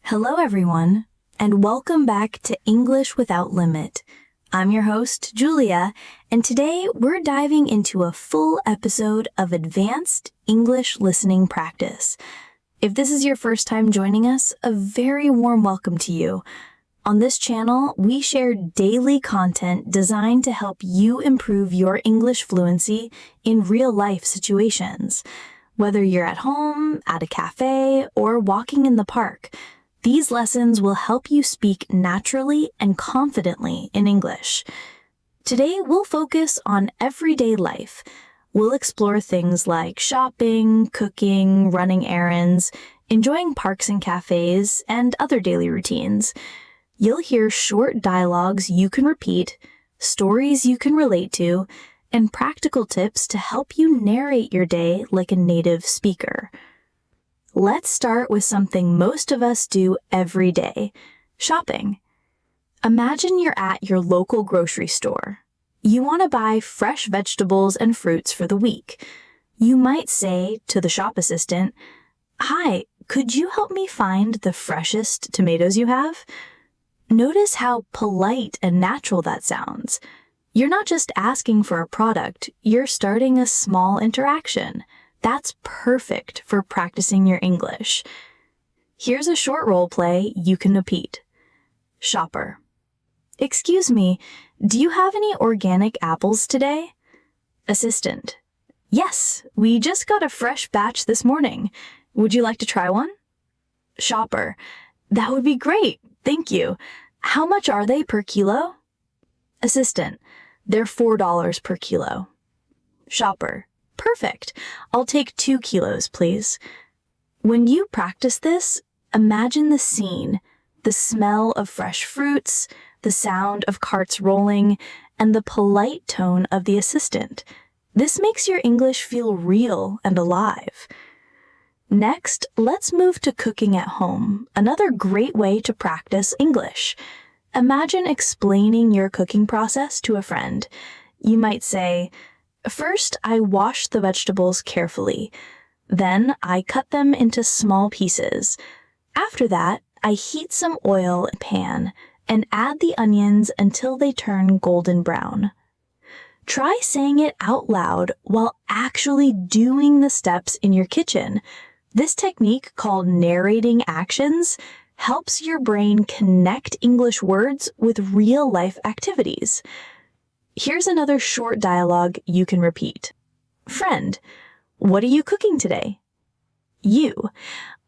Hello, everyone, and welcome back to English Without Limit. I'm your host, Julia, and today we're diving into a full episode of advanced English listening practice. If this is your first time joining us, a very warm welcome to you. On this channel, we share daily content designed to help you improve your English fluency in real-life situations. Whether you're at home, at a cafe, or walking in the park, these lessons will help you speak naturally and confidently in English. Today, we'll focus on everyday life. We'll explore things like shopping, cooking, running errands, enjoying parks and cafes, and other daily routines. You'll hear short dialogues you can repeat, stories you can relate to, and practical tips to help you narrate your day like a native speaker. Let's start with something most of us do every day, shopping. Imagine you're at your local grocery store. You want to buy fresh vegetables and fruits for the week. You might say to the shop assistant, "Hi, could you help me find the freshest tomatoes you have?" Notice how polite and natural that sounds. You're not just asking for a product, you're starting a small interaction. That's perfect for practicing your English. Here's a short role play you can repeat. Shopper. "Excuse me, do you have any organic apples today?" Assistant. "Yes, we just got a fresh batch this morning. Would you like to try one?" Shopper. "That would be great, thank you. How much are they per kilo?" Assistant. "They're $4 per kilo." Shopper. "Perfect. I'll take 2 kilos, please." When you practice this, imagine the scene, the smell of fresh fruits, the sound of carts rolling, and the polite tone of the assistant. This makes your English feel real and alive. Next, let's move to cooking at home, another great way to practice English. Imagine explaining your cooking process to a friend. You might say, "First, I wash the vegetables carefully. Then I cut them into small pieces. After that, I heat some oil in a pan and add the onions until they turn golden brown." Try saying it out loud while actually doing the steps in your kitchen. This technique, called narrating actions, helps your brain connect English words with real-life activities. Here's another short dialogue you can repeat. Friend, what are you cooking today? You,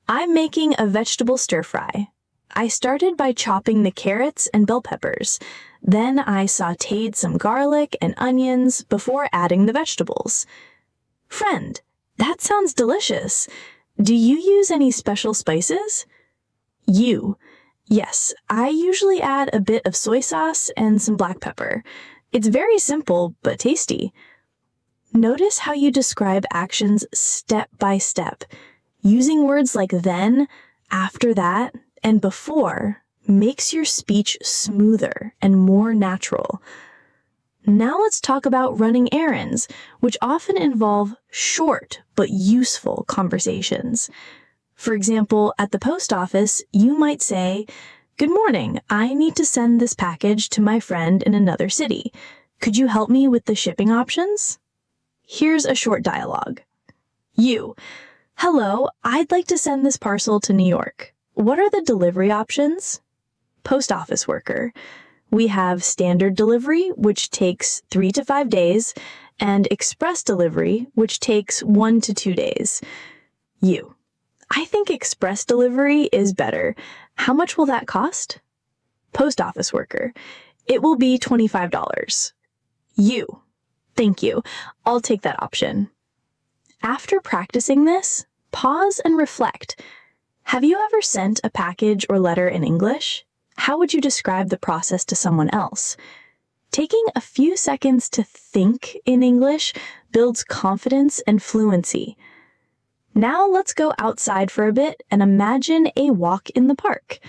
I'm making a vegetable stir-fry. I started by chopping the carrots and bell peppers. Then I sautéed some garlic and onions before adding the vegetables. Friend, that sounds delicious. Do you use any special spices? You, yes, I usually add a bit of soy sauce and some black pepper. It's very simple, but tasty. Notice how you describe actions step by step. Using words like then, after that, and before makes your speech smoother and more natural. Now let's talk about running errands, which often involve short but useful conversations. For example, at the post office, you might say, "Good morning, I need to send this package to my friend in another city. Could you help me with the shipping options?" Here's a short dialogue. You, hello, I'd like to send this parcel to New York. What are the delivery options? Post office worker, we have standard delivery, which takes 3 to 5 days, and express delivery, which takes 1 to 2 days. You, I think express delivery is better. How much will that cost? Post office worker, it will be $25. You, thank you. I'll take that option. After practicing this, pause and reflect. Have you ever sent a package or letter in English? How would you describe the process to someone else? Taking a few seconds to think in English builds confidence and fluency. Now let's go outside for a bit and imagine a walk in the park.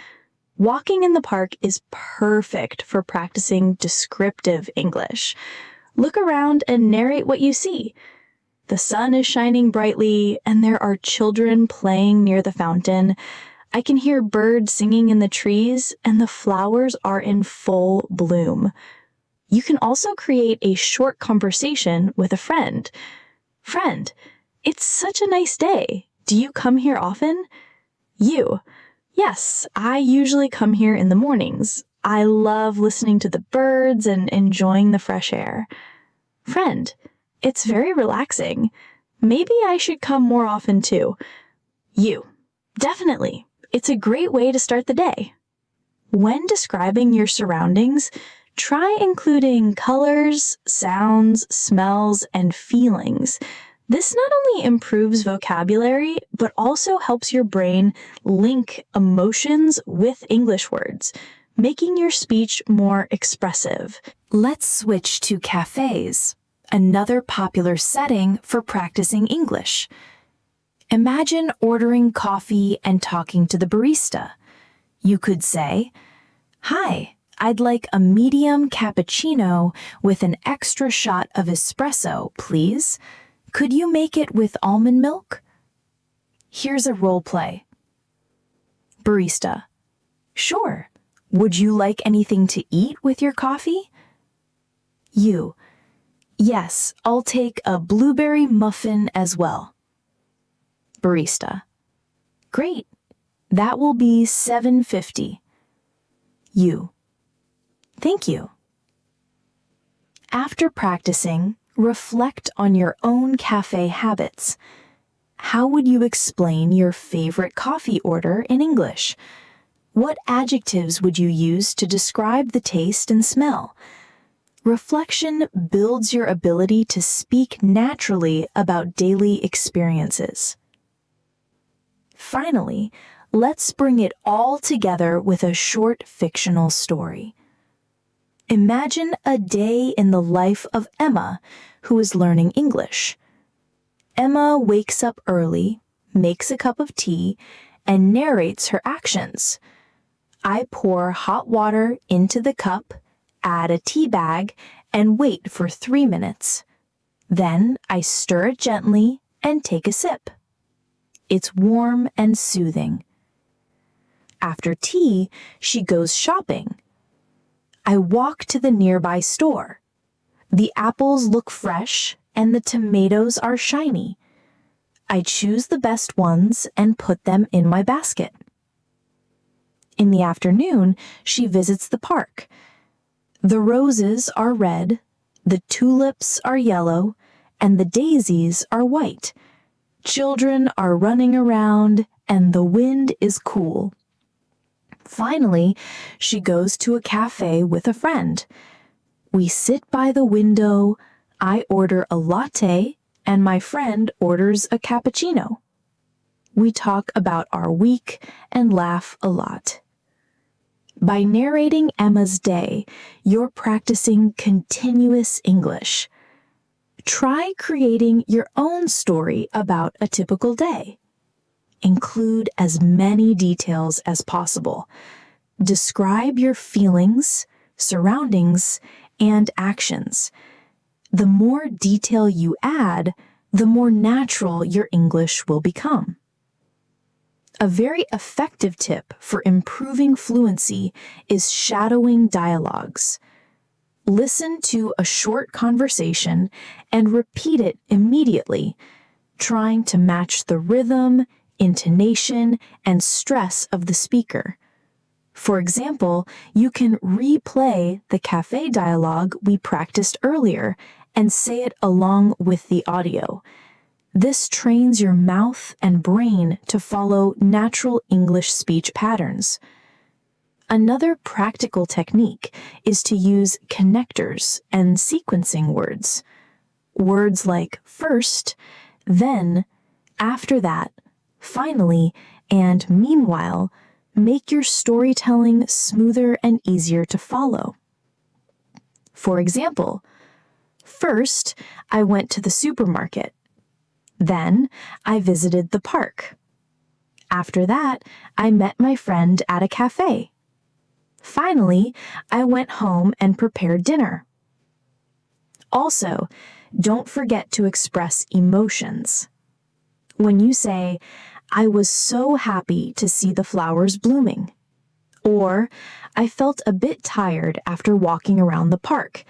Walking in the park is perfect for practicing descriptive English. Look around and narrate what you see. The sun is shining brightly, and there are children playing near the fountain. I can hear birds singing in the trees, and the flowers are in full bloom. You can also create a short conversation with a friend. Friend, it's such a nice day. Do you come here often? You, yes, I usually come here in the mornings. I love listening to the birds and enjoying the fresh air. Friend, it's very relaxing. Maybe I should come more often too. You, definitely. It's a great way to start the day. When describing your surroundings, try including colors, sounds, smells, and feelings. This not only improves vocabulary, but also helps your brain link emotions with English words, making your speech more expressive. Let's switch to cafes, another popular setting for practicing English. Imagine ordering coffee and talking to the barista. You could say, "Hi, I'd like a medium cappuccino with an extra shot of espresso, please. Could you make it with almond milk?" Here's a role play. Barista, sure. Would you like anything to eat with your coffee? You, yes, I'll take a blueberry muffin as well. Barista, great. That will be $7.50. You, thank you. After practicing, reflect on your own cafe habits. How would you explain your favorite coffee order in English? What adjectives would you use to describe the taste and smell? Reflection builds your ability to speak naturally about daily experiences. Finally, let's bring it all together with a short fictional story. Imagine a day in the life of Emma, who is learning English. Emma wakes up early, makes a cup of tea, and narrates her actions. I pour hot water into the cup, add a tea bag, and wait for 3 minutes. Then I stir it gently and take a sip. It's warm and soothing. After tea, she goes shopping. I walk to the nearby store. The apples look fresh and the tomatoes are shiny. I choose the best ones and put them in my basket. In the afternoon, she visits the park. The roses are red, the tulips are yellow, and the daisies are white. Children are running around, and the wind is cool. Finally, she goes to a cafe with a friend. We sit by the window, I order a latte, and my friend orders a cappuccino. We talk about our week and laugh a lot. By narrating Emma's day, you're practicing continuous English. Try creating your own story about a typical day. Include as many details as possible. Describe your feelings, surroundings, and actions. The more detail you add, the more natural your English will become. A very effective tip for improving fluency is shadowing dialogues. Listen to a short conversation and repeat it immediately, trying to match the rhythm, intonation, and stress of the speaker. For example, you can replay the cafe dialogue we practiced earlier and say it along with the audio. This trains your mouth and brain to follow natural English speech patterns. Another practical technique is to use connectors and sequencing words. Words like first, then, after that, finally, and meanwhile make your storytelling smoother and easier to follow. For example, first, I went to the supermarket. Then, I visited the park. After that, I met my friend at a cafe. Finally, I went home and prepared dinner. Also, don't forget to express emotions. When you say, I was so happy to see the flowers blooming. Or, I felt a bit tired after walking around the park.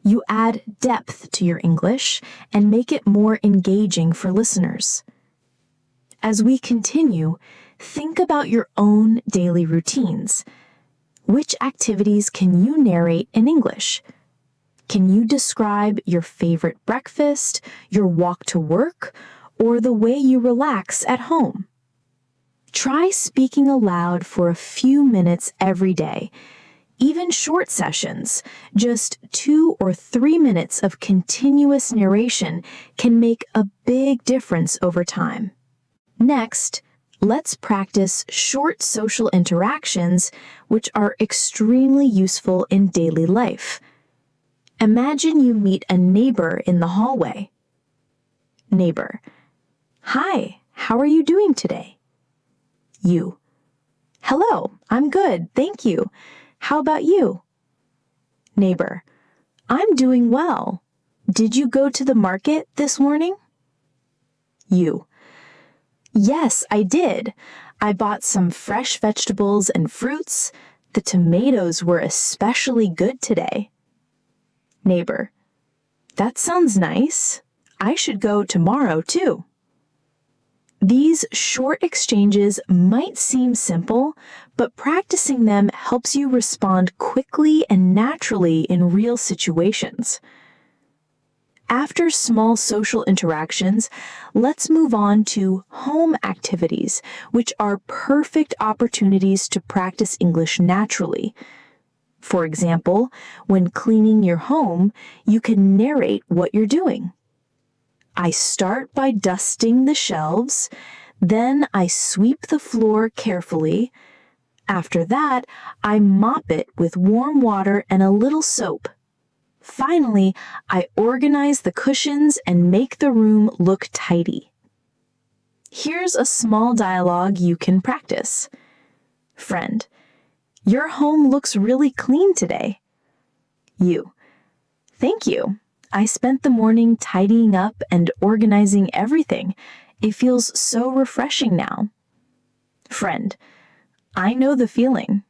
You add depth to your English and make it more engaging for listeners. As we continue, think about your own daily routines. Which activities can you narrate in English? Can you describe your favorite breakfast, your walk to work, or the way you relax at home? Try speaking aloud for a few minutes every day. Even short sessions, just 2 or 3 minutes of continuous narration can make a big difference over time. Next, let's practice short social interactions, which are extremely useful in daily life. Imagine you meet a neighbor in the hallway. Neighbor: "Hi, how are you doing today?" You: "Hello, I'm good, thank you. How about you?" Neighbor: "I'm doing well. Did you go to the market this morning?" You: "Yes, I did. I bought some fresh vegetables and fruits. The tomatoes were especially good today." Neighbor: "That sounds nice. I should go tomorrow too." These short exchanges might seem simple, but practicing them helps you respond quickly and naturally in real situations. After small social interactions, let's move on to home activities, which are perfect opportunities to practice English naturally. For example, when cleaning your home, you can narrate what you're doing. I start by dusting the shelves, then I sweep the floor carefully. After that, I mop it with warm water and a little soap. Finally, I organize the cushions and make the room look tidy. Here's a small dialogue you can practice. Friend: "Your home looks really clean today." You: "Thank you. I spent the morning tidying up and organizing everything. It feels so refreshing now." Friend: "I know the feeling.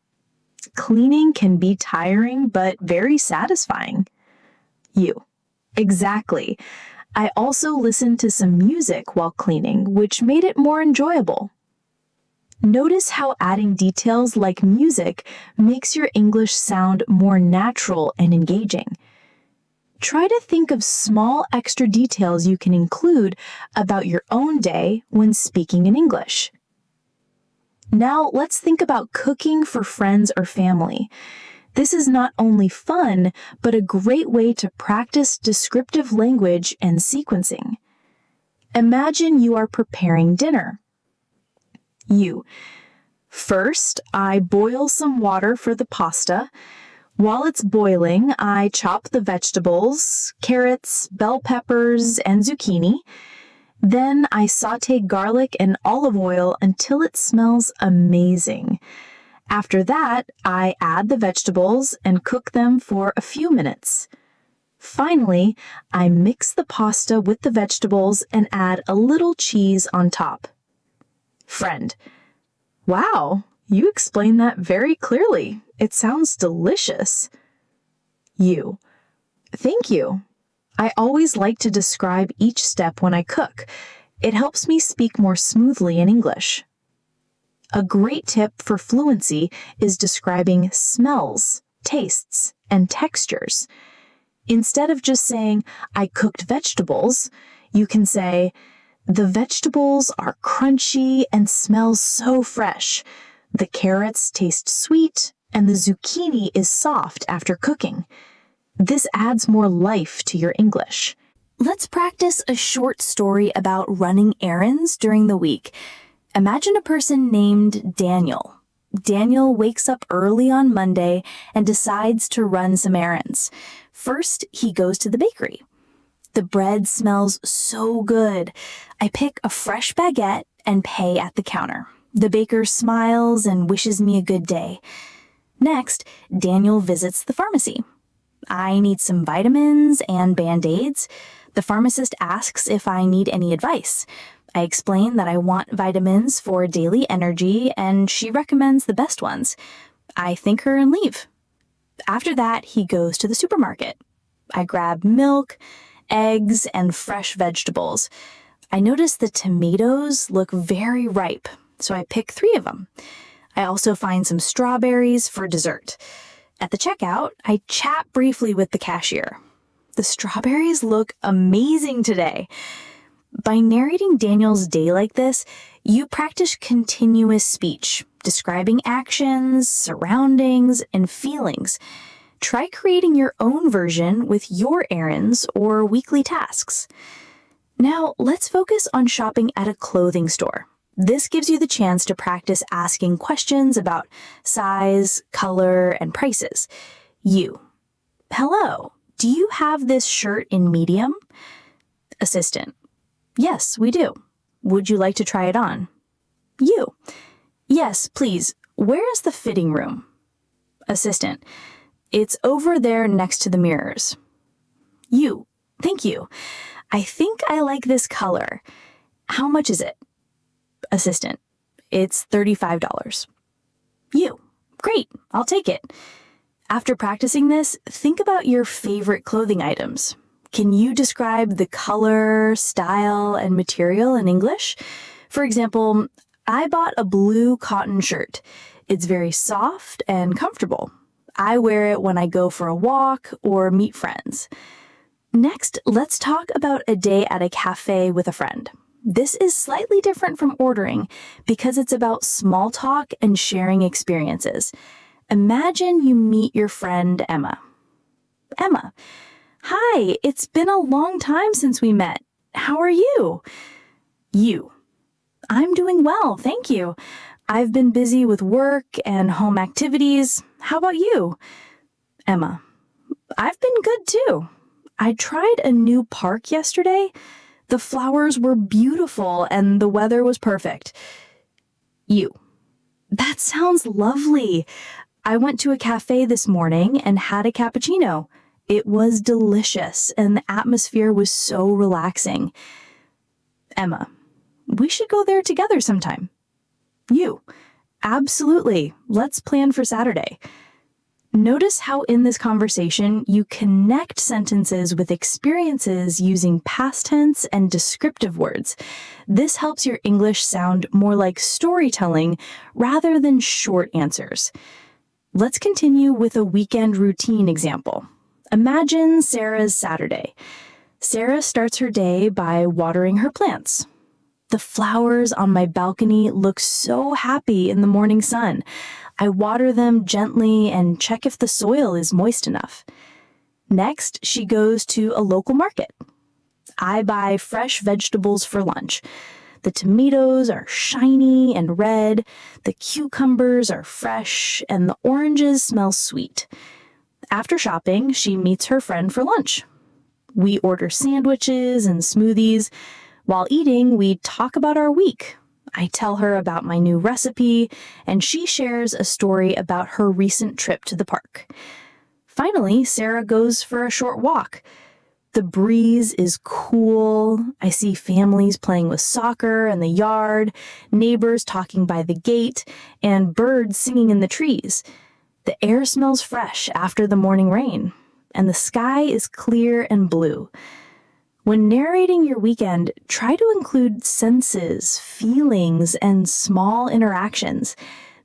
Cleaning can be tiring but very satisfying." You: "Exactly. I also listened to some music while cleaning, which made it more enjoyable." Notice how adding details like music makes your English sound more natural and engaging. Try to think of small extra details you can include about your own day when speaking in English. Now let's think about cooking for friends or family. This is not only fun, but a great way to practice descriptive language and sequencing. Imagine you are preparing dinner. You: "First, I boil some water for the pasta. While it's boiling, I chop the vegetables, carrots, bell peppers, and zucchini. Then I saute garlic and olive oil until it smells amazing. After that, I add the vegetables and cook them for a few minutes. Finally, I mix the pasta with the vegetables and add a little cheese on top." Friend: "Wow, you explained that very clearly. It sounds delicious." You: "Thank you. I always like to describe each step when I cook. It helps me speak more smoothly in English." A great tip for fluency is describing smells, tastes, and textures. Instead of just saying, "I cooked vegetables," you can say, "The vegetables are crunchy and smell so fresh. The carrots taste sweet, and the zucchini is soft after cooking." This adds more life to your English. Let's practice a short story about running errands during the week. Imagine a person named Daniel. Daniel wakes up early on Monday and decides to run some errands. First, he goes to the bakery. The bread smells so good. I pick a fresh baguette and pay at the counter. The baker smiles and wishes me a good day. Next, Daniel visits the pharmacy. I need some vitamins and Band-Aids. The pharmacist asks if I need any advice. I explain that I want vitamins for daily energy, and she recommends the best ones. I thank her and leave. After that, he goes to the supermarket. I grab milk, eggs, and fresh vegetables. I notice the tomatoes look very ripe, so I pick 3 of them. I also find some strawberries for dessert. At the checkout, I chat briefly with the cashier. The strawberries look amazing today. By narrating Daniel's day like this, you practice continuous speech, describing actions, surroundings, and feelings. Try creating your own version with your errands or weekly tasks. Now, let's focus on shopping at a clothing store. This gives you the chance to practice asking questions about size, color, and prices. You. Hello, do you have this shirt in medium? Assistant. Yes, we do. Would you like to try it on? You. Yes, please. Where is the fitting room? Assistant. It's over there next to the mirrors. You. Thank you. I think I like this color. How much is it? Assistant. It's $35. You. Great. I'll take it. After practicing this, think about your favorite clothing items. Can you describe the color, style, and material in English? For example, I bought a blue cotton shirt. It's very soft and comfortable. I wear it when I go for a walk or meet friends. Next, let's talk about a day at a cafe with a friend. This is slightly different from ordering because it's about small talk and sharing experiences. Imagine you meet your friend Emma. Emma. Hi, it's been a long time since we met. How are you? You. I'm doing well, thank you. I've been busy with work and home activities. How about you? Emma. I've been good too. I tried a new park yesterday. The flowers were beautiful and the weather was perfect. You. That sounds lovely. I went to a cafe this morning and had a cappuccino. It was delicious, and the atmosphere was so relaxing. Emma. We should go there together sometime. You. Absolutely. Let's plan for Saturday. Notice how in this conversation you connect sentences with experiences using past tense and descriptive words. This helps your English sound more like storytelling rather than short answers. Let's continue with a weekend routine example. Imagine Sarah's Saturday. Sarah starts her day by watering her plants. The flowers on my balcony look so happy in the morning sun. I water them gently and check if the soil is moist enough. Next, she goes to a local market. I buy fresh vegetables for lunch. The tomatoes are shiny and red, the cucumbers are fresh, and the oranges smell sweet. After shopping, she meets her friend for lunch. We order sandwiches and smoothies. While eating, we talk about our week. I tell her about my new recipe, and she shares a story about her recent trip to the park. Finally, Sarah goes for a short walk. The breeze is cool. I see families playing with soccer in the yard, neighbors talking by the gate, and birds singing in the trees. The air smells fresh after the morning rain, and the sky is clear and blue. When narrating your weekend, try to include senses, feelings, and small interactions.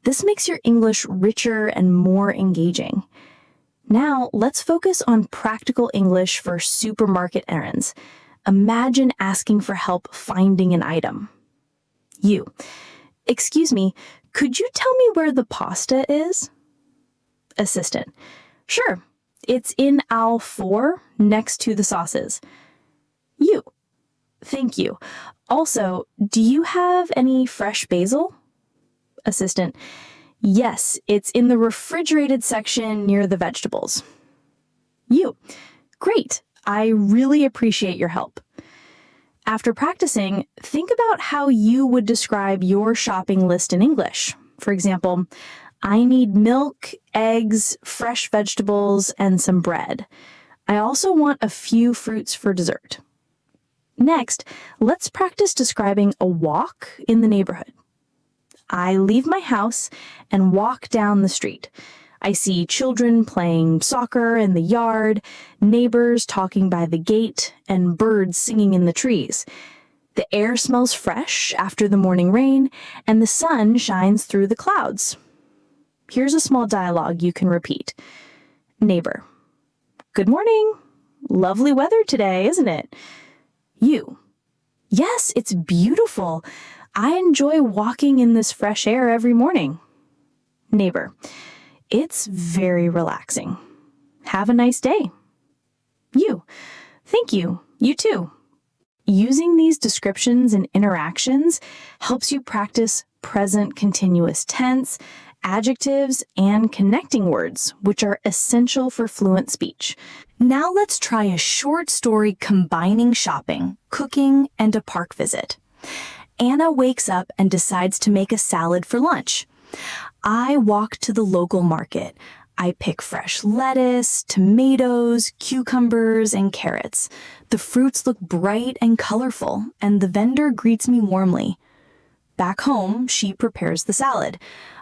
This makes your English richer and more engaging. Now, let's focus on practical English for supermarket errands. Imagine asking for help finding an item. You. Excuse me, could you tell me where the pasta is? Assistant. Sure. It's in aisle 4 next to the sauces. You. Thank you. Also, do you have any fresh basil? Assistant. Yes, it's in the refrigerated section near the vegetables. You. Great. I really appreciate your help. After practicing, think about how you would describe your shopping list in English. For example, I need milk, eggs, fresh vegetables, and some bread. I also want a few fruits for dessert. Next, let's practice describing a walk in the neighborhood. I leave my house and walk down the street. I see children playing soccer in the yard, neighbors talking by the gate, and birds singing in the trees. The air smells fresh after the morning rain, and the sun shines through the clouds. Here's a small dialogue you can repeat. Neighbor: good morning. Lovely weather today, isn't it? You: yes, it's beautiful. I enjoy walking in this fresh air every morning. Neighbor: it's very relaxing. Have a nice day. You: thank you. You too. Using these descriptions and interactions helps you practice present continuous tense, adjectives, and connecting words, which are essential for fluent speech. Now let's try a short story combining shopping, cooking, and a park visit. Anna wakes up and decides to make a salad for lunch. I walk to the local market. I pick fresh lettuce, tomatoes, cucumbers, and carrots. The fruits look bright and colorful, and the vendor greets me warmly. Back home, she prepares the salad.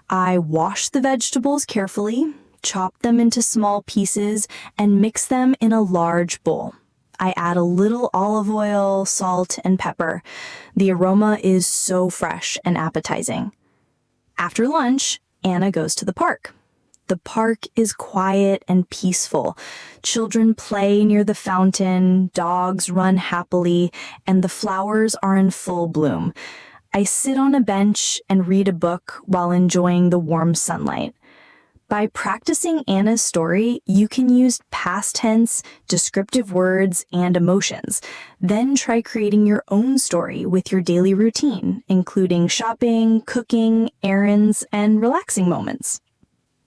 I wash the vegetables carefully, chop them into small pieces, and mix them in a large bowl. I add a little olive oil, salt, and pepper. The aroma is so fresh and appetizing. After lunch, Anna goes to the park. The park is quiet and peaceful. Children play near the fountain, dogs run happily, and the flowers are in full bloom. I sit on a bench and read a book while enjoying the warm sunlight. By practicing Anna's story, you can use past tense, descriptive words, and emotions. Then try creating your own story with your daily routine, including shopping, cooking, errands, and relaxing moments.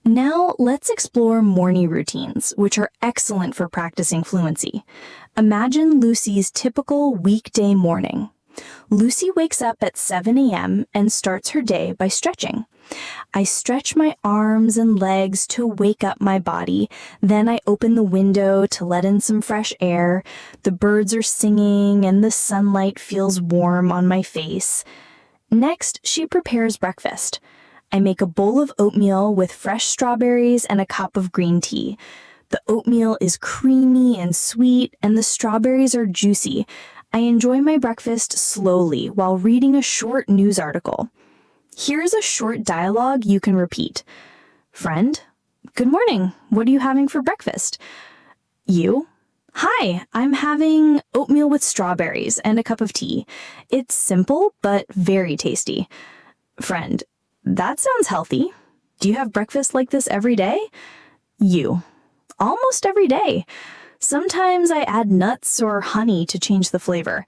Now, let's explore morning routines, which are excellent for practicing fluency. Imagine Lucy's typical weekday morning. Lucy wakes up at 7 a.m. and starts her day by stretching. I stretch my arms and legs to wake up my body. Then I open the window to let in some fresh air. The birds are singing and the sunlight feels warm on my face. Next, she prepares breakfast. I make a bowl of oatmeal with fresh strawberries and a cup of green tea. The oatmeal is creamy and sweet, and the strawberries are juicy. I enjoy my breakfast slowly while reading a short news article. Here's a short dialogue you can repeat. Friend: good morning. What are you having for breakfast? You: hi, I'm having oatmeal with strawberries and a cup of tea. It's simple, but very tasty. Friend: that sounds healthy. Do you have breakfast like this every day? You: almost every day. Sometimes I add nuts or honey to change the flavor.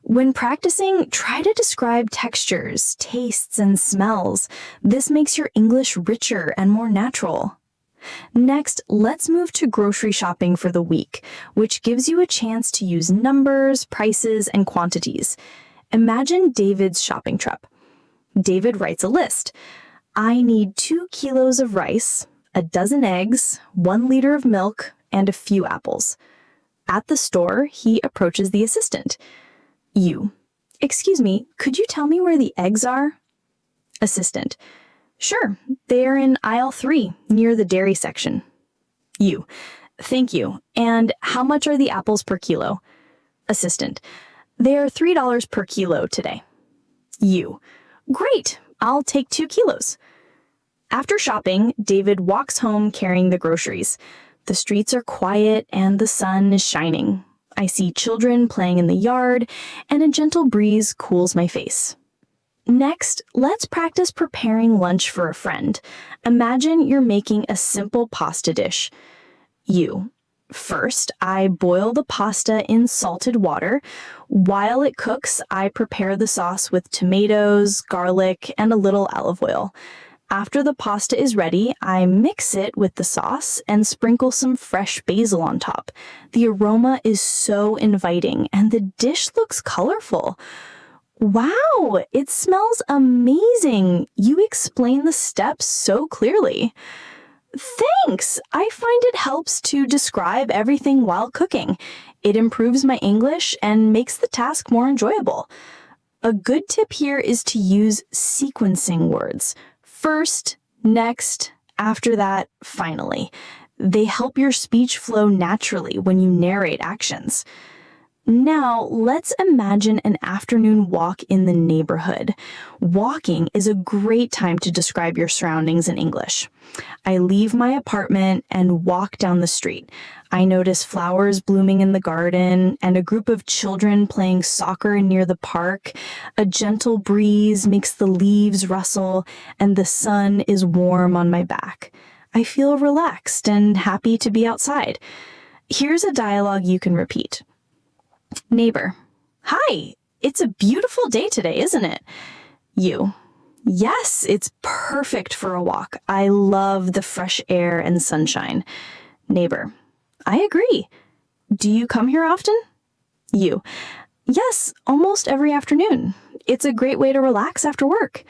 When practicing, try to describe textures, tastes, and smells. This makes your English richer and more natural. Next, let's move to grocery shopping for the week, which gives you a chance to use numbers, prices, and quantities. Imagine David's shopping trip. David writes a list. I need 2 kilos of rice, a dozen eggs, 1 liter of milk, and a few apples. At the store, he approaches the assistant. You: excuse me, could you tell me where the eggs are? Assistant: sure, they are in aisle 3, near the dairy section. You: thank you. And how much are the apples per kilo? Assistant: they are $3 per kilo today. You: great, I'll take 2 kilos. After shopping, David walks home carrying the groceries. The streets are quiet and the sun is shining. I see children playing in the yard, and a gentle breeze cools my face. Next, let's practice preparing lunch for a friend. Imagine you're making a simple pasta dish. You: first, I boil the pasta in salted water. While it cooks, I prepare the sauce with tomatoes, garlic, and a little olive oil. After the pasta is ready, I mix it with the sauce and sprinkle some fresh basil on top. The aroma is so inviting, and the dish looks colorful. Wow, it smells amazing. You explain the steps so clearly. Thanks! I find it helps to describe everything while cooking. It improves my English and makes the task more enjoyable. A good tip here is to use sequencing words. First, next, after that, finally. They help your speech flow naturally when you narrate actions. Now, let's imagine an afternoon walk in the neighborhood. Walking is a great time to describe your surroundings in English. I leave my apartment and walk down the street. I notice flowers blooming in the garden and a group of children playing soccer near the park. A gentle breeze makes the leaves rustle, and the sun is warm on my back. I feel relaxed and happy to be outside. Here's a dialogue you can repeat. Neighbor: Hi, it's a beautiful day today, isn't it? You: Yes, it's perfect for a walk. I love the fresh air and sunshine. Neighbor: I agree. Do you come here often? You: Yes, almost every afternoon. It's a great way to relax after work.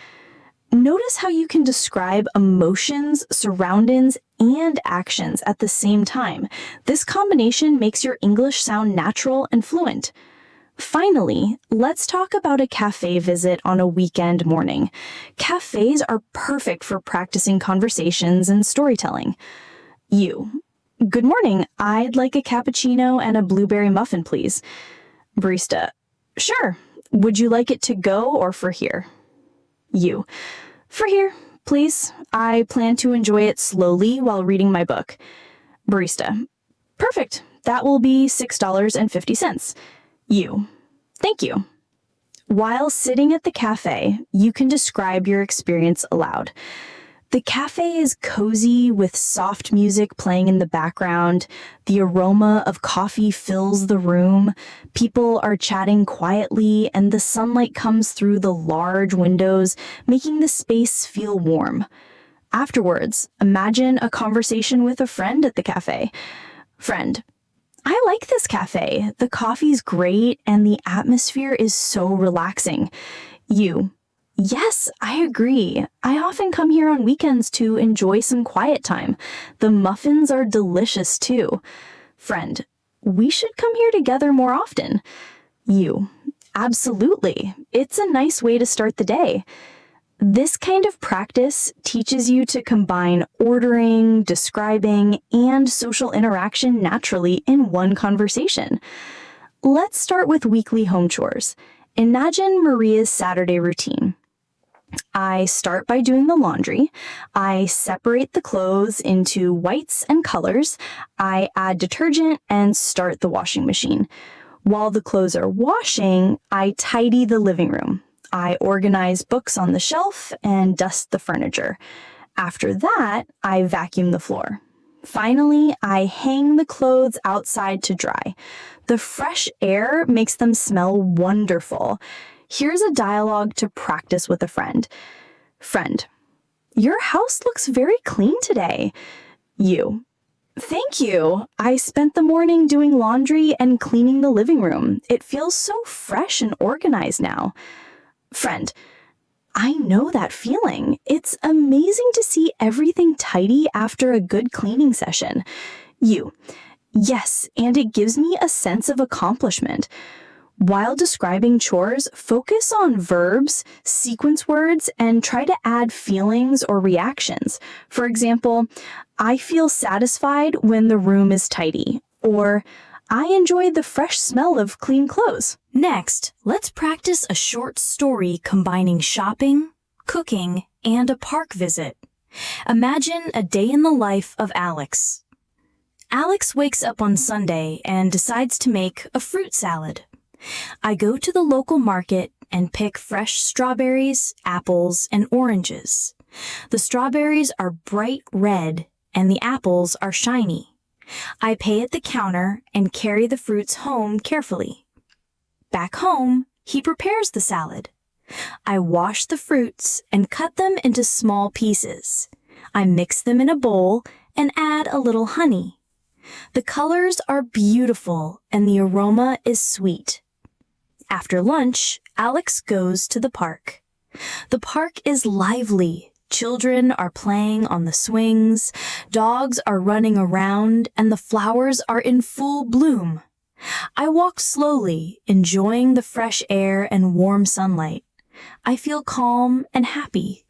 Notice how you can describe emotions, surroundings, and actions at the same time. This combination makes your English sound natural and fluent. Finally, let's talk about a cafe visit on a weekend morning. Cafes are perfect for practicing conversations and storytelling. You: Good morning. I'd like a cappuccino and a blueberry muffin, please. Barista: Sure. Would you like it to go or for here? You: For here, please. I plan to enjoy it slowly while reading my book. Barista: Perfect. That will be $6.50. You: Thank you. While sitting at the cafe, you can describe your experience aloud. The cafe is cozy with soft music playing in the background. The aroma of coffee fills the room. People are chatting quietly, and the sunlight comes through the large windows, making the space feel warm. Afterwards, imagine a conversation with a friend at the cafe. Friend: I like this cafe. The coffee's great, and the atmosphere is so relaxing. You: Yes, I agree. I often come here on weekends to enjoy some quiet time. The muffins are delicious too. Friend: We should come here together more often. You: Absolutely. It's a nice way to start the day. This kind of practice teaches you to combine ordering, describing, and social interaction naturally in one conversation. Let's start with weekly home chores. Imagine Maria's Saturday routine. I start by doing the laundry. I separate the clothes into whites and colors. I add detergent and start the washing machine. While the clothes are washing, I tidy the living room. I organize books on the shelf and dust the furniture. After that, I vacuum the floor. Finally, I hang the clothes outside to dry. The fresh air makes them smell wonderful. Here's a dialogue to practice with a friend. Friend: Your house looks very clean today. You: Thank you. I spent the morning doing laundry and cleaning the living room. It feels so fresh and organized now. Friend: I know that feeling. It's amazing to see everything tidy after a good cleaning session. You: Yes, and it gives me a sense of accomplishment. While describing chores, focus on verbs, sequence words, and try to add feelings or reactions. For example, I feel satisfied when the room is tidy, or I enjoy the fresh smell of clean clothes. Next, let's practice a short story combining shopping, cooking, and a park visit. Imagine a day in the life of Alex. Alex wakes up on Sunday and decides to make a fruit salad. I go to the local market and pick fresh strawberries, apples, and oranges. The strawberries are bright red and the apples are shiny. I pay at the counter and carry the fruits home carefully. Back home, he prepares the salad. I wash the fruits and cut them into small pieces. I mix them in a bowl and add a little honey. The colors are beautiful and the aroma is sweet. After lunch, Alex goes to the park. The park is lively. Children are playing on the swings, dogs are running around, and the flowers are in full bloom. I walk slowly, enjoying the fresh air and warm sunlight. I feel calm and happy.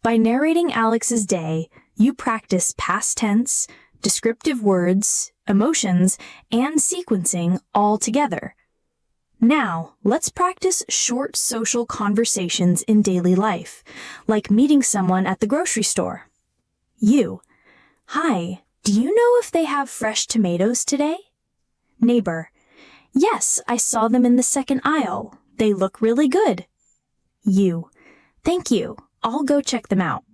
By narrating Alex's day, you practice past tense, descriptive words, emotions, and sequencing all together. Now, let's practice short social conversations in daily life, like meeting someone at the grocery store. You. Hi, do you know if they have fresh tomatoes today? Neighbor. Yes, I saw them in the second aisle. They look really good. You. Thank you. I'll go check them out.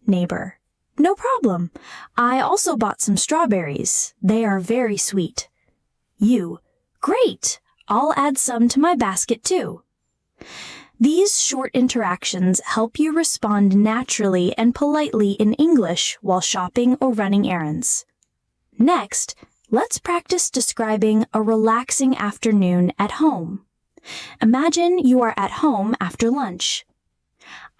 Neighbor. No problem. I also bought some strawberries. They are very sweet. You. Great. I'll add some to my basket too. These short interactions help you respond naturally and politely in English while shopping or running errands. Next, let's practice describing a relaxing afternoon at home. Imagine you are at home after lunch.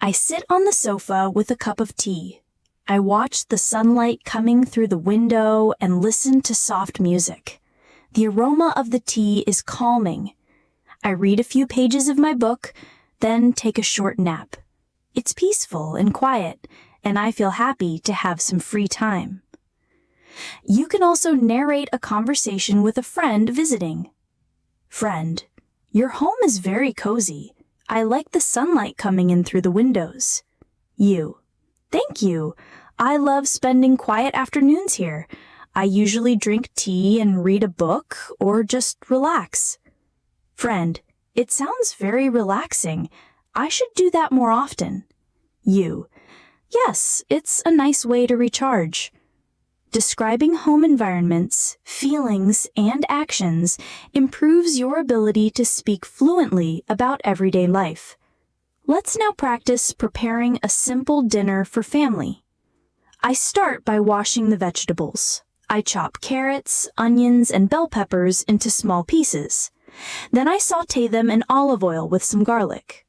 I sit on the sofa with a cup of tea. I watch the sunlight coming through the window and listen to soft music. The aroma of the tea is calming. I read a few pages of my book, then take a short nap. It's peaceful and quiet, and I feel happy to have some free time. You can also narrate a conversation with a friend visiting. Friend, your home is very cozy. I like the sunlight coming in through the windows. You, thank you. I love spending quiet afternoons here. I usually drink tea and read a book or just relax. Friend, it sounds very relaxing. I should do that more often. You, yes, it's a nice way to recharge. Describing home environments, feelings, and actions improves your ability to speak fluently about everyday life. Let's now practice preparing a simple dinner for family. I start by washing the vegetables. I chop carrots, onions, and bell peppers into small pieces. Then I sauté them in olive oil with some garlic.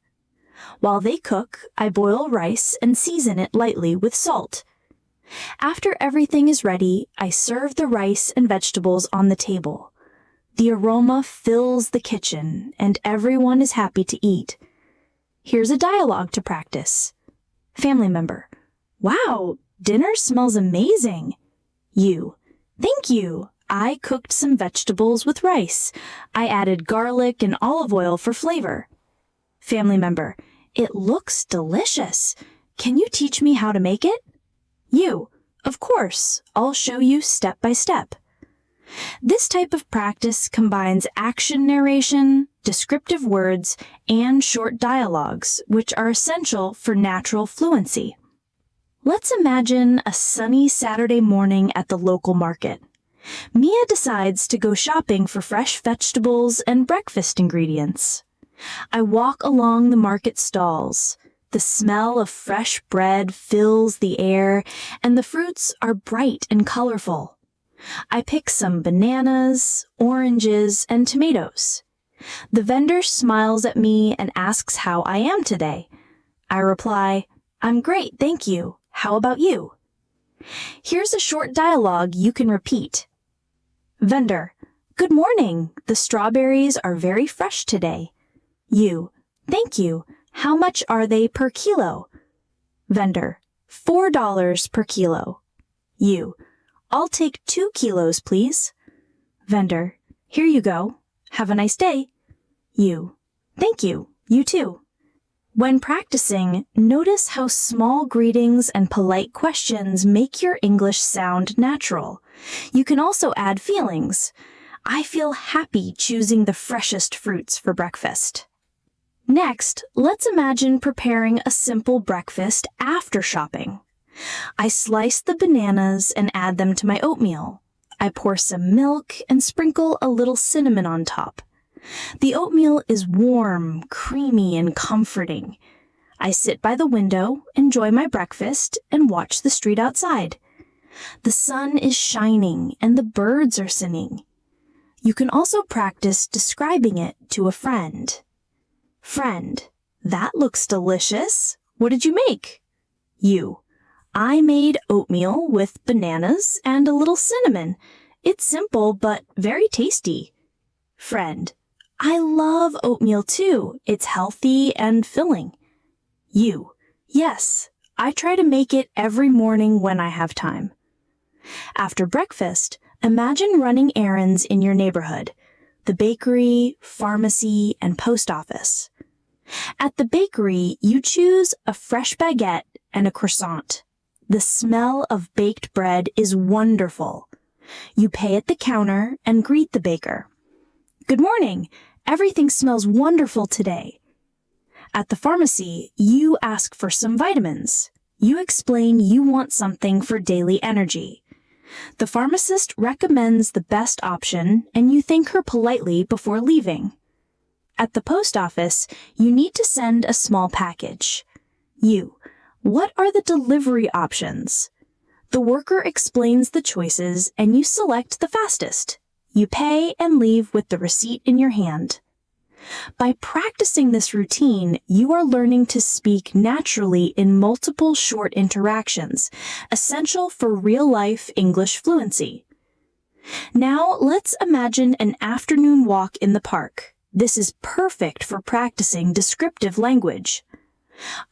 While they cook, I boil rice and season it lightly with salt. After everything is ready, I serve the rice and vegetables on the table. The aroma fills the kitchen, and everyone is happy to eat. Here's a dialogue to practice. Family member. Wow, dinner smells amazing. You. Thank you. I cooked some vegetables with rice. I added garlic and olive oil for flavor. Family member. It looks delicious. Can you teach me how to make it? You. Of course. I'll show you step by step. This type of practice combines action narration, descriptive words, and short dialogues, which are essential for natural fluency. Let's imagine a sunny Saturday morning at the local market. Mia decides to go shopping for fresh vegetables and breakfast ingredients. I walk along the market stalls. The smell of fresh bread fills the air, and the fruits are bright and colorful. I pick some bananas, oranges, and tomatoes. The vendor smiles at me and asks how I am today. I reply, I'm great, thank you. How about you? Here's a short dialogue you can repeat. Vendor, good morning. The strawberries are very fresh today. You, thank you. How much are they per kilo? Vendor, $4 per kilo. You, I'll take 2 kilos, please. Vendor, here you go. Have a nice day. You, thank you. You too. When practicing, notice how small greetings and polite questions make your English sound natural. You can also add feelings. I feel happy choosing the freshest fruits for breakfast. Next, let's imagine preparing a simple breakfast after shopping. I slice the bananas and add them to my oatmeal. I pour some milk and sprinkle a little cinnamon on top. The oatmeal is warm, creamy, and comforting. I sit by the window, enjoy my breakfast, and watch the street outside. The sun is shining and the birds are singing. You can also practice describing it to a friend. Friend, that looks delicious. What did you make? You, I made oatmeal with bananas and a little cinnamon. It's simple but very tasty. Friend, I love oatmeal too. It's healthy and filling. You, yes, I try to make it every morning when I have time. After breakfast, imagine running errands in your neighborhood, the bakery, pharmacy, and post office. At the bakery, you choose a fresh baguette and a croissant. The smell of baked bread is wonderful. You pay at the counter and greet the baker. Good morning. Everything smells wonderful today. At the pharmacy, you ask for some vitamins. You explain you want something for daily energy. The pharmacist recommends the best option, and you thank her politely before leaving. At the post office, you need to send a small package. What are the delivery options? The worker explains the choices, and you select the fastest. You pay and leave with the receipt in your hand. By practicing this routine, you are learning to speak naturally in multiple short interactions, essential for real-life English fluency. Now, let's imagine an afternoon walk in the park. This is perfect for practicing descriptive language.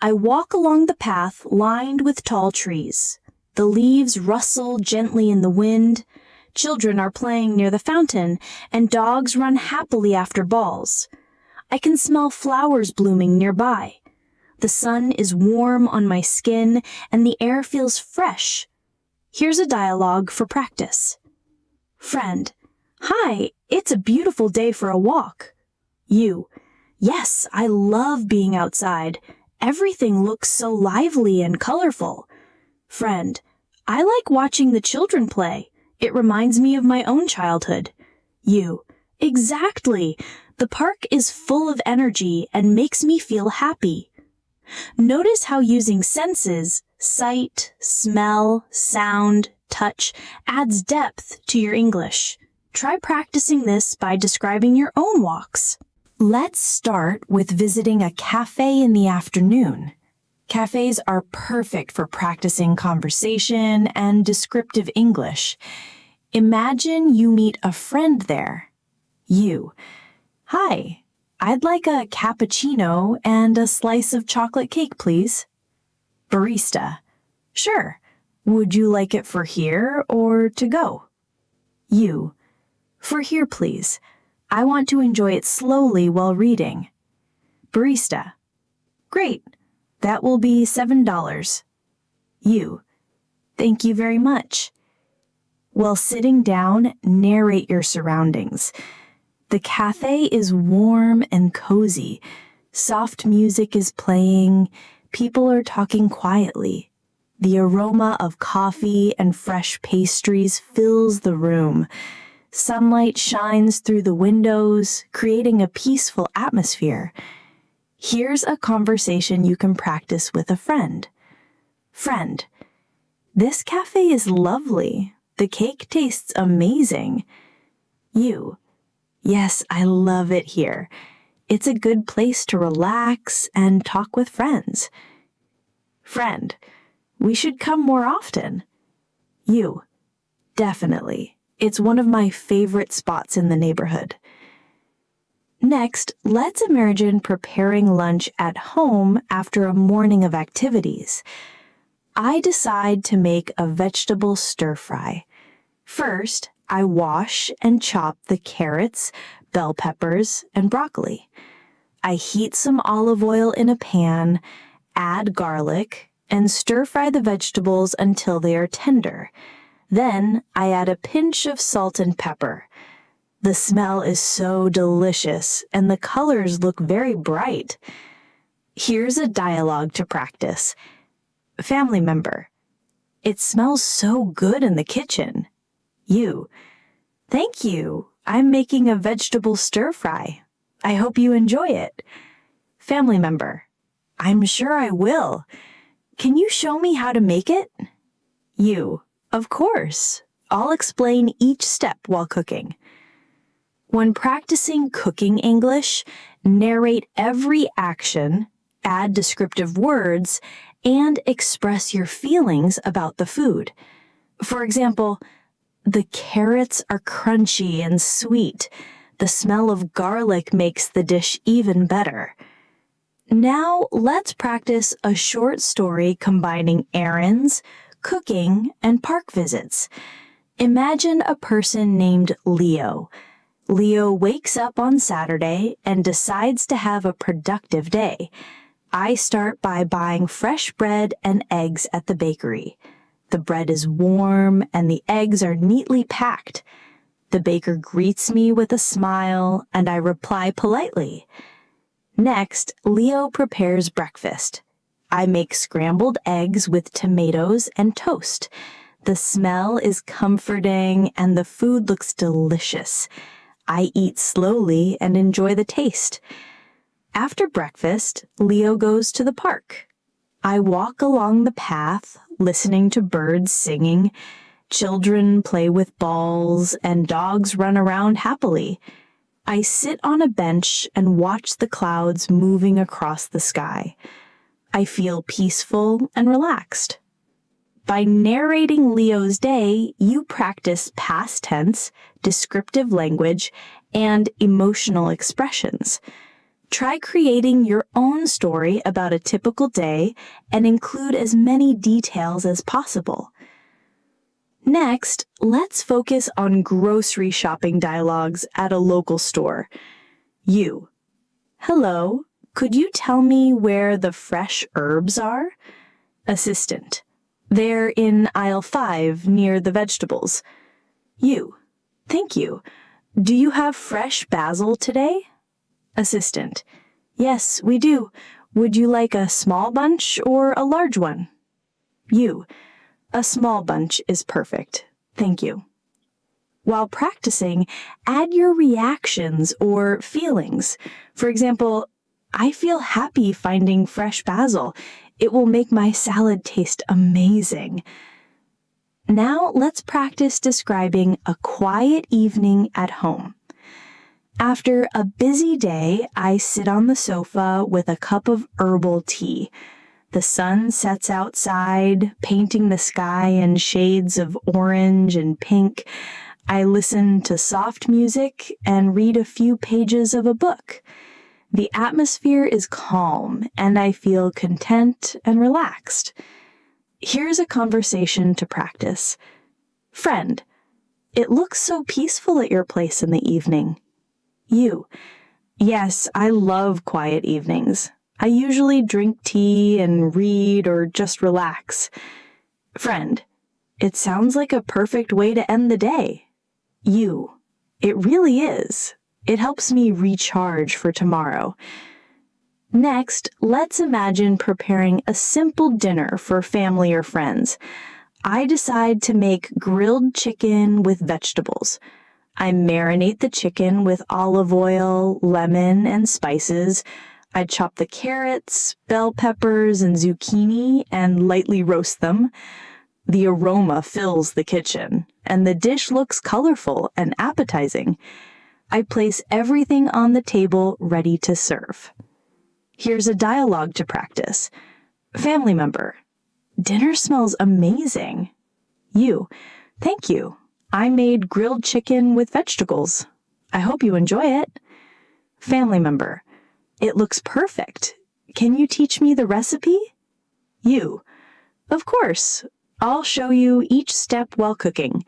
I walk along the path lined with tall trees. The leaves rustle gently in the wind. Children are playing near the fountain, and dogs run happily after balls. I can smell flowers blooming nearby. The sun is warm on my skin, and the air feels fresh. Here's a dialogue for practice. Friend, hi, it's a beautiful day for a walk. Yes, I love being outside. Everything looks so lively and colorful. Friend, I like watching the children play. It reminds me of my own childhood. Exactly. The park is full of energy and makes me feel happy. Notice how using senses, sight, smell, sound, touch, adds depth to your English. Try practicing this by describing your own walks. Let's start with visiting a cafe in the afternoon. Cafes are perfect for practicing conversation and descriptive English. Imagine you meet a friend there. Hi, I'd like a cappuccino and a slice of chocolate cake, please. Barista, sure. Would you like it for here or to go? For here, please. I want to enjoy it slowly while reading. Barista, great. That will be $7. Thank you very much. While sitting down, narrate your surroundings. The cafe is warm and cozy. Soft music is playing. People are talking quietly. The aroma of coffee and fresh pastries fills the room. Sunlight shines through the windows, creating a peaceful atmosphere. Here's a conversation you can practice with a friend. Friend, this cafe is lovely. The cake tastes amazing. Yes, I love it here. It's a good place to relax and talk with friends. Friend, we should come more often. Definitely. It's one of my favorite spots in the neighborhood. Next, let's imagine preparing lunch at home after a morning of activities. I decide to make a vegetable stir-fry. First, I wash and chop the carrots, bell peppers, and broccoli. I heat some olive oil in a pan, add garlic, and stir-fry the vegetables until they are tender. Then I add a pinch of salt and pepper. The smell is so delicious, and the colors look very bright. Here's a dialogue to practice. Family member, it smells so good in the kitchen. Thank you. I'm making a vegetable stir-fry. I hope you enjoy it. Family member, I'm sure I will. Can you show me how to make it? Of course. I'll explain each step while cooking. When practicing cooking English, narrate every action, add descriptive words, and express your feelings about the food. For example, the carrots are crunchy and sweet. The smell of garlic makes the dish even better. Now let's practice a short story combining errands, cooking, and park visits. Imagine a person named Leo. Leo wakes up on Saturday and decides to have a productive day. I start by buying fresh bread and eggs at the bakery. The bread is warm and the eggs are neatly packed. The baker greets me with a smile and I reply politely. Next, Leo prepares breakfast. I make scrambled eggs with tomatoes and toast. The smell is comforting and the food looks delicious. I eat slowly and enjoy the taste. After breakfast, Leo goes to the park. I walk along the path, listening to birds singing. Children play with balls and dogs run around happily. I sit on a bench and watch the clouds moving across the sky. I feel peaceful and relaxed. By narrating Leo's day, you practice past tense, descriptive language, and emotional expressions. Try creating your own story about a typical day and include as many details as possible. Next, let's focus on grocery shopping dialogues at a local store. You. Hello, could you tell me where the fresh herbs are? Assistant. They're in aisle 5 near the vegetables. You. Thank you. Do you have fresh basil today? Assistant. Yes, we do. Would you like a small bunch or a large one? You. A small bunch is perfect. Thank you. While practicing, add your reactions or feelings. For example, I feel happy finding fresh basil. It will make my salad taste amazing. Now let's practice describing a quiet evening at home. After a busy day, I sit on the sofa with a cup of herbal tea. The sun sets outside, painting the sky in shades of orange and pink. I listen to soft music and read a few pages of a book. The atmosphere is calm, and I feel content and relaxed. Here's a conversation to practice. Friend, it looks so peaceful at your place in the evening. You. Yes, I love quiet evenings. I usually drink tea and read or just relax. Friend, it sounds like a perfect way to end the day. You. It really is. It helps me recharge for tomorrow. Next, let's imagine preparing a simple dinner for family or friends. I decide to make grilled chicken with vegetables. I marinate the chicken with olive oil, lemon, and spices. I chop the carrots, bell peppers, and zucchini and lightly roast them. The aroma fills the kitchen, and the dish looks colorful and appetizing. I place everything on the table ready to serve. Here's a dialogue to practice. Family member. Dinner smells amazing. You. Thank you. I made grilled chicken with vegetables. I hope you enjoy it. Family member. It looks perfect. Can you teach me the recipe? You. Of course. I'll show you each step while cooking.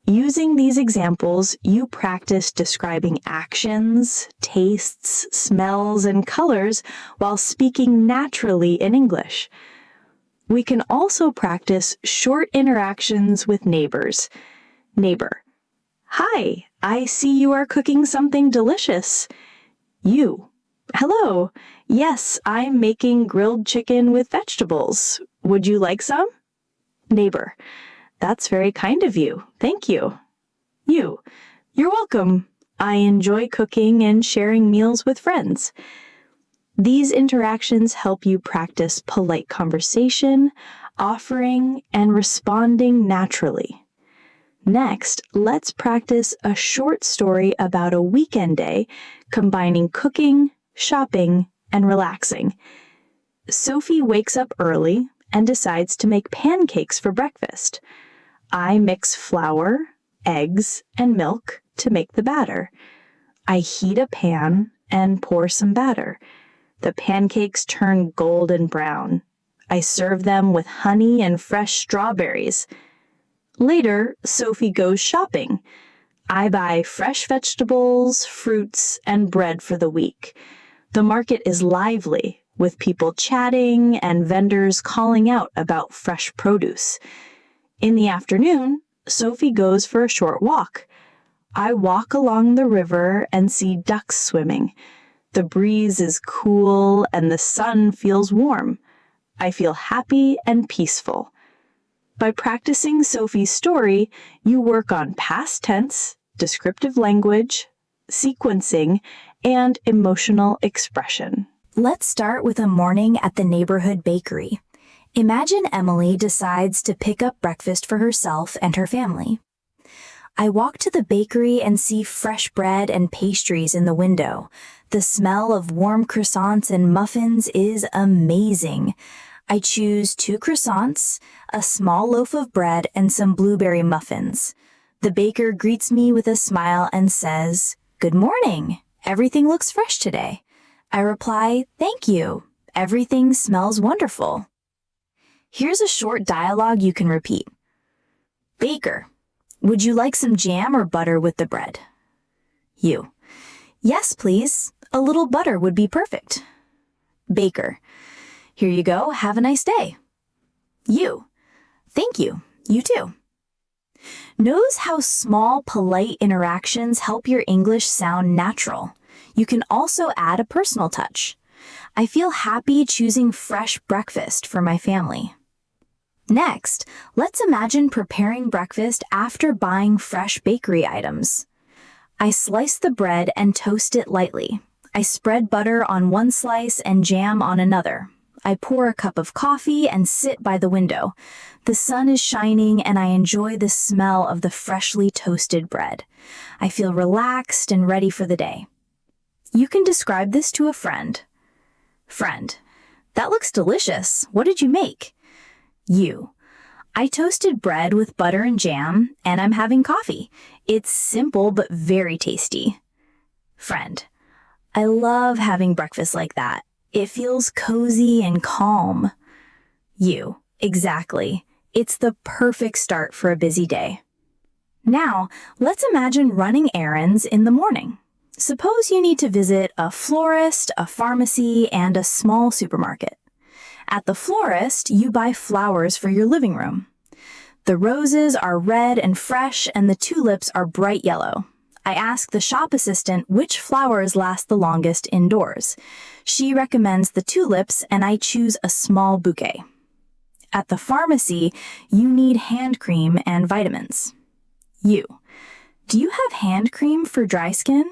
Using these examples, you practice describing actions, tastes, smells, and colors while speaking naturally in English. We can also practice short interactions with neighbors. Neighbor. Hi, I see you are cooking something delicious. You. Hello. Yes, I'm making grilled chicken with vegetables. Would you like some? Neighbor. That's very kind of you. Thank you. You. You're welcome. I enjoy cooking and sharing meals with friends. These interactions help you practice polite conversation, offering, and responding naturally. Next, let's practice a short story about a weekend day, combining cooking, shopping, and relaxing. Sophie wakes up early and decides to make pancakes for breakfast. I mix flour, eggs, and milk to make the batter. I heat a pan and pour some batter. The pancakes turn golden brown. I serve them with honey and fresh strawberries. Later, Sophie goes shopping. I buy fresh vegetables, fruits, and bread for the week. The market is lively, with people chatting and vendors calling out about fresh produce. In the afternoon, Sophie goes for a short walk. I walk along the river and see ducks swimming. The breeze is cool and the sun feels warm. I feel happy and peaceful. By practicing Sophie's story, you work on past tense, descriptive language, sequencing, and emotional expression. Let's start with a morning at the neighborhood bakery. Imagine Emily decides to pick up breakfast for herself and her family. I walk to the bakery and see fresh bread and pastries in the window. The smell of warm croissants and muffins is amazing. I choose 2 croissants, a small loaf of bread, and some blueberry muffins. The baker greets me with a smile and says, "Good morning. Everything looks fresh today." I reply, "Thank you. Everything smells wonderful." Here's a short dialogue you can repeat. Baker, would you like some jam or butter with the bread? You, yes, please. A little butter would be perfect. Baker, here you go. Have a nice day. You, thank you. You too. Notice how small, polite interactions help your English sound natural. You can also add a personal touch. I feel happy choosing fresh breakfast for my family. Next, let's imagine preparing breakfast after buying fresh bakery items. I slice the bread and toast it lightly. I spread butter on one slice and jam on another. I pour a cup of coffee and sit by the window. The sun is shining and I enjoy the smell of the freshly toasted bread. I feel relaxed and ready for the day. You can describe this to a friend. Friend, that looks delicious. What did you make? You, I toasted bread with butter and jam, and I'm having coffee. It's simple but very tasty. Friend, I love having breakfast like that. It feels cozy and calm. You, exactly. It's the perfect start for a busy day. Now, let's imagine running errands in the morning. Suppose you need to visit a florist, a pharmacy, and a small supermarket. At the florist, you buy flowers for your living room. The roses are red and fresh, and the tulips are bright yellow. I ask the shop assistant which flowers last the longest indoors. She recommends the tulips, and I choose a small bouquet. At the pharmacy, you need hand cream and vitamins. You, do you have hand cream for dry skin?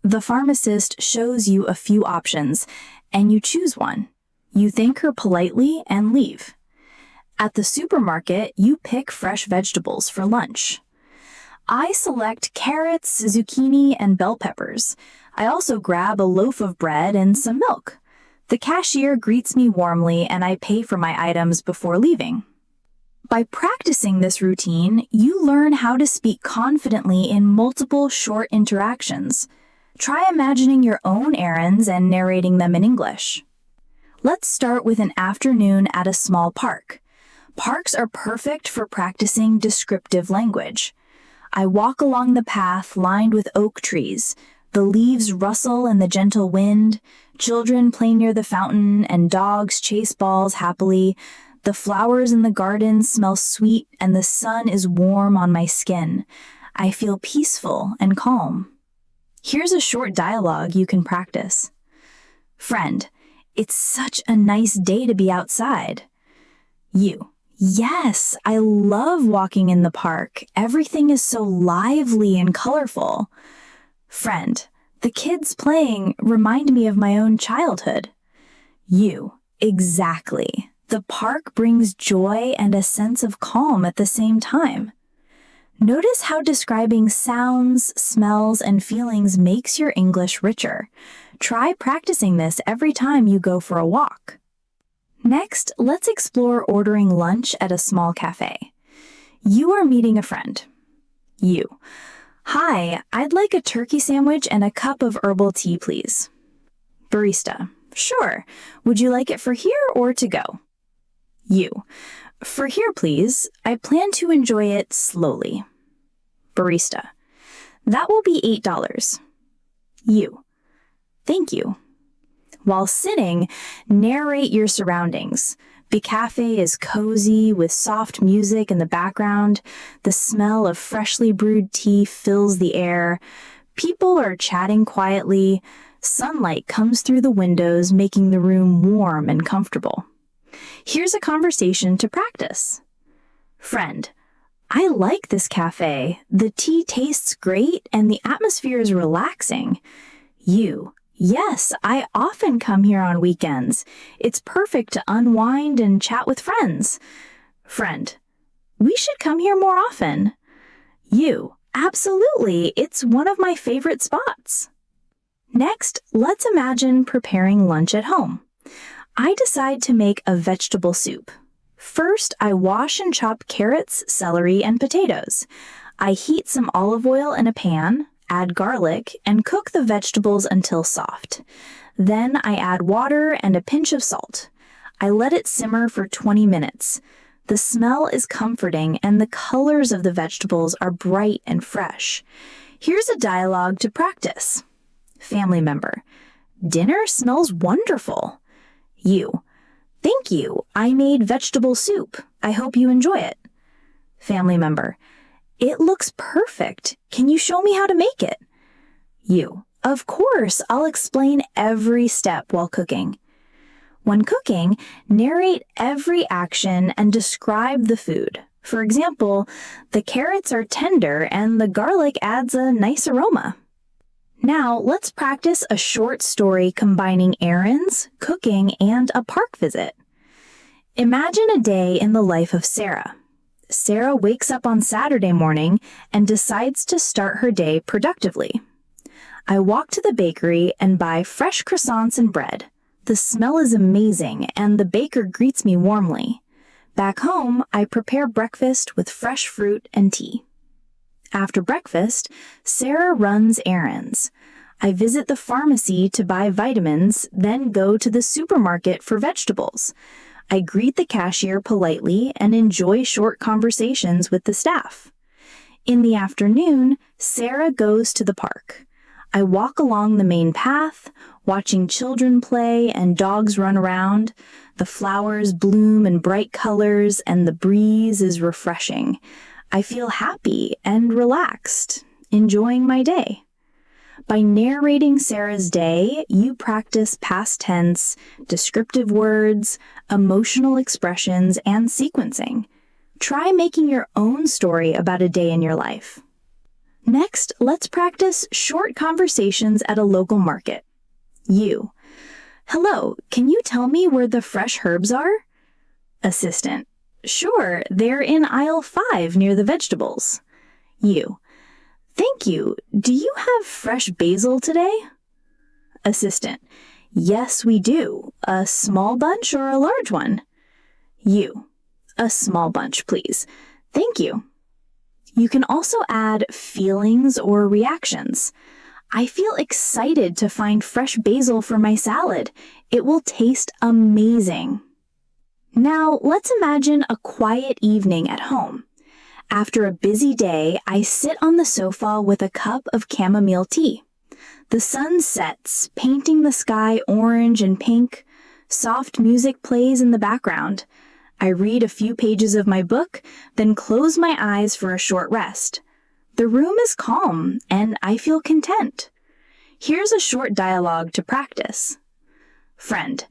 The pharmacist shows you a few options, and you choose one. You thank her politely and leave. At the supermarket, you pick fresh vegetables for lunch. I select carrots, zucchini, and bell peppers. I also grab a loaf of bread and some milk. The cashier greets me warmly and I pay for my items before leaving. By practicing this routine, you learn how to speak confidently in multiple short interactions. Try imagining your own errands and narrating them in English. Let's start with an afternoon at a small park. Parks are perfect for practicing descriptive language. I walk along the path lined with oak trees. The leaves rustle in the gentle wind. Children play near the fountain and dogs chase balls happily. The flowers in the garden smell sweet and the sun is warm on my skin. I feel peaceful and calm. Here's a short dialogue you can practice. Friend, it's such a nice day to be outside. You, yes, I love walking in the park. Everything is so lively and colorful. Friend, the kids playing remind me of my own childhood. You, exactly. The park brings joy and a sense of calm at the same time. Notice how describing sounds, smells, and feelings makes your English richer. Try practicing this every time you go for a walk. Next, let's explore ordering lunch at a small cafe. You are meeting a friend. You, Hi, I'd like a turkey sandwich and a cup of herbal tea, please. Barista. Sure. Would you like it for here or to go? You. For here, please. I plan to enjoy it slowly. Barista. That will be $8. You. Thank you. While sitting, narrate your surroundings. The cafe is cozy with soft music in the background. The smell of freshly brewed tea fills the air. People are chatting quietly. Sunlight comes through the windows, making the room warm and comfortable. Here's a conversation to practice. Friend, I like this cafe. The tea tastes great and the atmosphere is relaxing. You. Yes, I often come here on weekends. It's perfect to unwind and chat with friends. Friend, we should come here more often. You, absolutely, it's one of my favorite spots. Next, let's imagine preparing lunch at home. I decide to make a vegetable soup. First, I wash and chop carrots, celery, and potatoes. I heat some olive oil in a pan, add garlic, and cook the vegetables until soft. Then I add water and a pinch of salt. I let it simmer for 20 minutes. The smell is comforting and the colors of the vegetables are bright and fresh. Here's a dialogue to practice. Family member. Dinner smells wonderful. You. Thank you. I made vegetable soup. I hope you enjoy it. Family member. It looks perfect. Can you show me how to make it? You. Of course, I'll explain every step while cooking. When cooking, narrate every action and describe the food. For example, the carrots are tender and the garlic adds a nice aroma. Now, let's practice a short story combining errands, cooking, and a park visit. Imagine a day in the life of Sarah. Sarah wakes up on Saturday morning and decides to start her day productively. I walk to the bakery and buy fresh croissants and bread. The smell is amazing and the baker greets me warmly. Back home, I prepare breakfast with fresh fruit and tea. After breakfast, Sarah runs errands. I visit the pharmacy to buy vitamins, then go to the supermarket for vegetables. I greet the cashier politely and enjoy short conversations with the staff. In the afternoon, Sarah goes to the park. I walk along the main path, watching children play and dogs run around. The flowers bloom in bright colors and the breeze is refreshing. I feel happy and relaxed, enjoying my day. By narrating Sarah's day, you practice past tense, descriptive words, emotional expressions, and sequencing. Try making your own story about a day in your life. Next, let's practice short conversations at a local market. You. Hello, can you tell me where the fresh herbs are? Assistant. Sure, they're in aisle 5 near the vegetables. You. Thank you. Do you have fresh basil today? Assistant. Yes, we do. A small bunch or a large one? You. A small bunch, please. Thank you. You can also add feelings or reactions. I feel excited to find fresh basil for my salad. It will taste amazing. Now, let's imagine a quiet evening at home. After a busy day, I sit on the sofa with a cup of chamomile tea. The sun sets, painting the sky orange and pink. Soft music plays in the background. I read a few pages of my book, then close my eyes for a short rest. The room is calm, and I feel content. Here's a short dialogue to practice. Friend,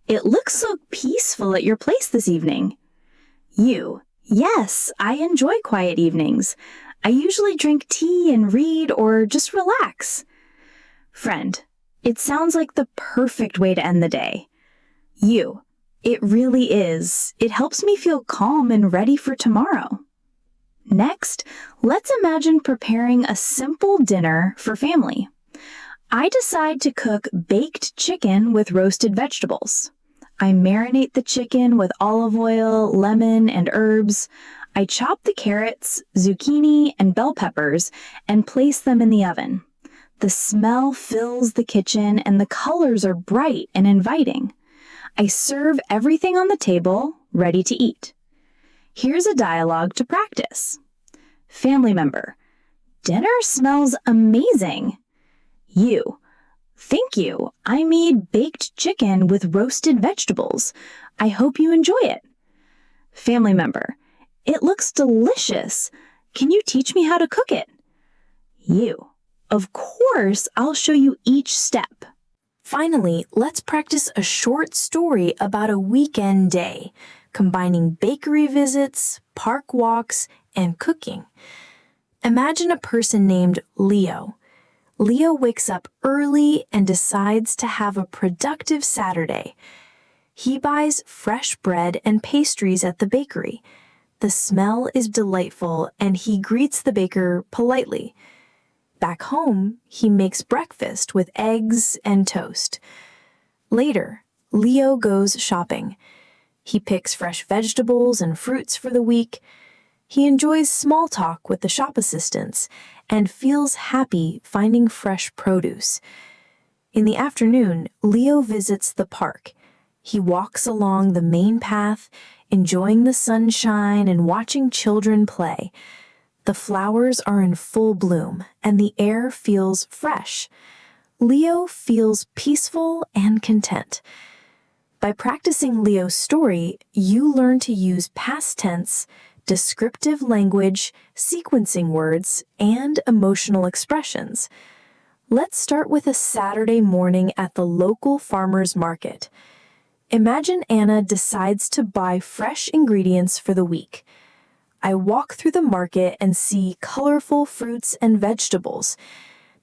it looks so peaceful at your place this evening. You. Yes, I enjoy quiet evenings. I usually drink tea and read or just relax. Friend, it sounds like the perfect way to end the day. You. It really is. It helps me feel calm and ready for tomorrow. Next, let's imagine preparing a simple dinner for family. I decide to cook baked chicken with roasted vegetables. I marinate the chicken with olive oil, lemon, and herbs. I chop the carrots, zucchini, and bell peppers and place them in the oven. The smell fills the kitchen and the colors are bright and inviting. I serve everything on the table, ready to eat. Here's a dialogue to practice. Family member: dinner smells amazing. You: thank you. I made baked chicken with roasted vegetables. I hope you enjoy it. Family member: it looks delicious. Can you teach me how to cook it? You: of course, I'll show you each step. Finally, let's practice a short story about a weekend day, combining bakery visits, park walks, and cooking. Imagine a person named Leo. Leo wakes up early and decides to have a productive Saturday. He buys fresh bread and pastries at the bakery. The smell is delightful, and he greets the baker politely. Back home, he makes breakfast with eggs and toast. Later, Leo goes shopping. He picks fresh vegetables and fruits for the week. He enjoys small talk with the shop assistants and feels happy finding fresh produce. In the afternoon, Leo visits the park. He walks along the main path, enjoying the sunshine and watching children play. The flowers are in full bloom, and the air feels fresh. Leo feels peaceful and content. By practicing Leo's story, you learn to use past tense, descriptive language, sequencing words, and emotional expressions. Let's start with a Saturday morning at the local farmer's market. Imagine Anna decides to buy fresh ingredients for the week. I walk through the market and see colorful fruits and vegetables.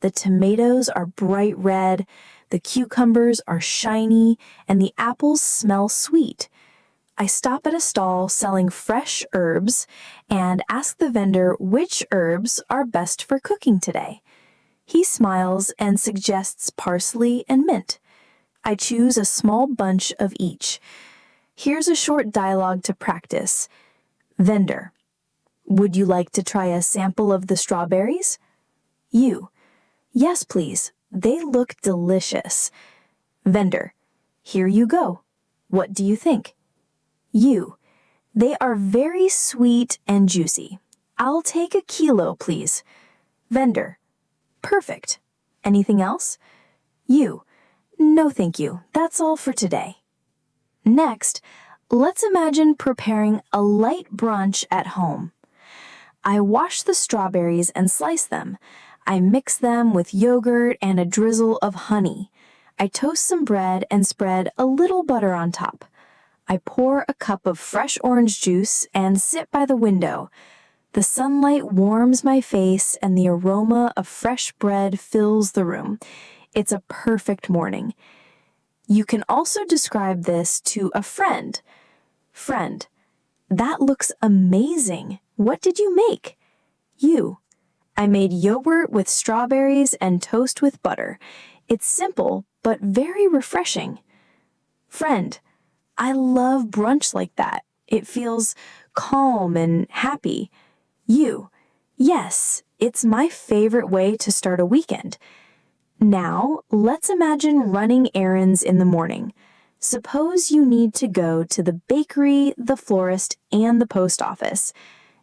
The tomatoes are bright red, the cucumbers are shiny, and the apples smell sweet. I stop at a stall selling fresh herbs and ask the vendor which herbs are best for cooking today. He smiles and suggests parsley and mint. I choose a small bunch of each. Here's a short dialogue to practice. Vendor: would you like to try a sample of the strawberries? You: yes, please. They look delicious. Vendor: here you go. What do you think? You: they are very sweet and juicy. I'll take a kilo, please. Vendor: perfect. Anything else? You: no, thank you. That's all for today. Next, let's imagine preparing a light brunch at home. I wash the strawberries and slice them. I mix them with yogurt and a drizzle of honey. I toast some bread and spread a little butter on top. I pour a cup of fresh orange juice and sit by the window. The sunlight warms my face and the aroma of fresh bread fills the room. It's a perfect morning. You can also describe this to a friend. Friend: that looks amazing. What did you make? You: I made yogurt with strawberries and toast with butter. It's simple, but very refreshing. Friend: I love brunch like that. It feels calm and happy. You: yes, it's my favorite way to start a weekend. Now, let's imagine running errands in the morning. Suppose you need to go to the bakery, the florist, and the post office.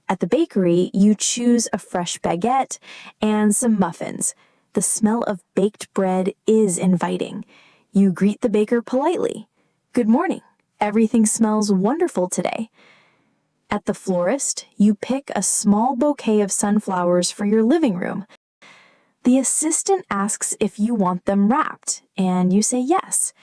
At the bakery, you choose a fresh baguette and some muffins. The smell of baked bread is inviting. You greet the baker politely. Good morning. Everything smells wonderful today. At the florist, you pick a small bouquet of sunflowers for your living room. The assistant asks if you want them wrapped, and you say yes.